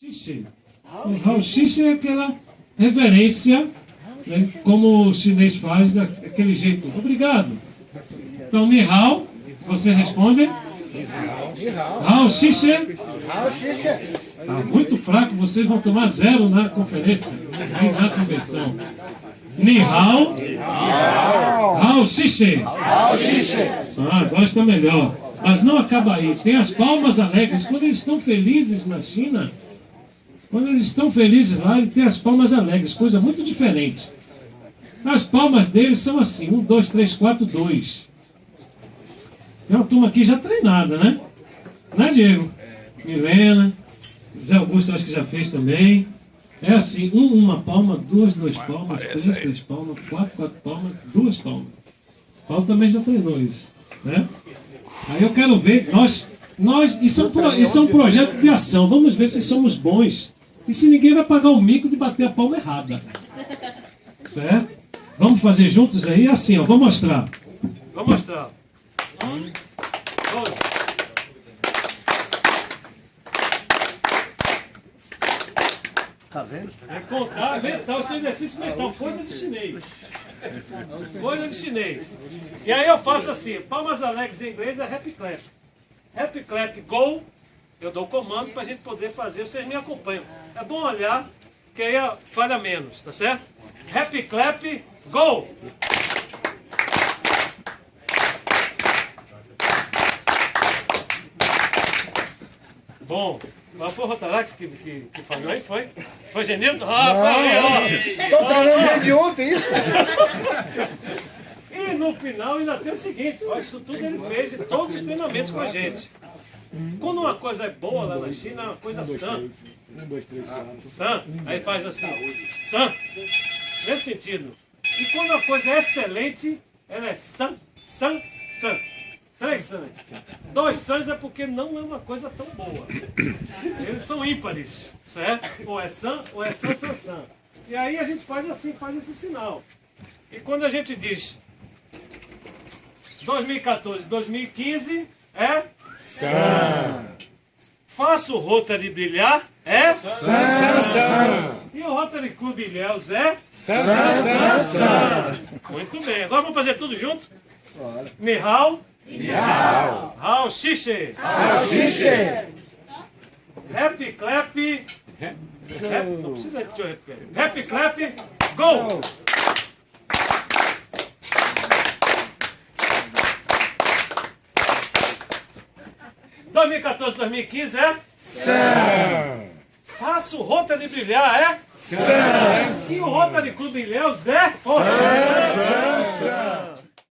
Xixi. O Hao Xixi é aquela reverência, né, como o chinês faz, daquele jeito. Obrigado. Então, Ni Hao, você responde? Hao Xixi. Tá muito fraco, vocês vão tomar 0 na conferência, na convenção. Ni Hao. Hao Xixi. Agora está melhor. Mas não acaba aí. Tem as palmas alegres. Quando eles estão felizes na China, quando eles estão felizes lá, ele tem as palmas alegres, coisa muito diferente. As palmas deles são assim: 1, 2, 3, 4, 2. Tem uma turma aqui já treinada, né? Né, Diego? Milena, Zé Augusto acho que já fez também. É assim: 1, uma palma, 2, 2 palmas, 3, 3 palmas, 4, 4 palmas, 2 palmas. Paulo também já treinou isso, né? Aí eu quero ver, isso é um projeto de ação. Vamos ver se somos bons e se ninguém vai pagar o mico de bater a palma errada. Certo? Vamos fazer juntos aí, assim, ó. Vou mostrar. Vou mostrar. 1, 2. Tá vendo? É contar mental, esse exercício mental, coisa de chinês. Coisa de chinês. E aí eu faço assim: palmas alegres em inglês é happy clap. Happy clap, go. Eu dou o comando para a gente poder fazer, vocês me acompanham. É bom olhar, que aí falha menos, tá certo? Happy clap, go! Bom, mas foi o Rotaract que falhou aí, foi? Foi Genildo? Ah, falei, ó! Estou treinando desde ontem isso. E no final ainda tem o seguinte: ó, isso tudo ele fez em todos os treinamentos com a gente. Quando uma coisa é boa lá na China, é uma coisa sã. 1, 2, 3, 4. Sã, aí faz assim, sã. Nesse sentido. E quando a coisa é excelente, ela é sã, sã, sã. 3 sãs. 2 sãs é porque não é uma coisa tão boa. Eles são ímpares, certo? Ou é sã, ou é sã, sã, sã. E aí a gente faz assim, faz esse sinal. E quando a gente diz 2014, 2015, é sã. Faça o Rotary brilhar, é sã. E o Rotary Club Ilhéus é sã. Muito bem. Agora vamos fazer tudo junto? Ni Hao. Hao Xixi. Happy clap. Não precisa de happy clap. Go! Em 2014, 2015 é sã. Faça o Rotary brilhar, é sã. E o Rotary Club Ilhéus é sã.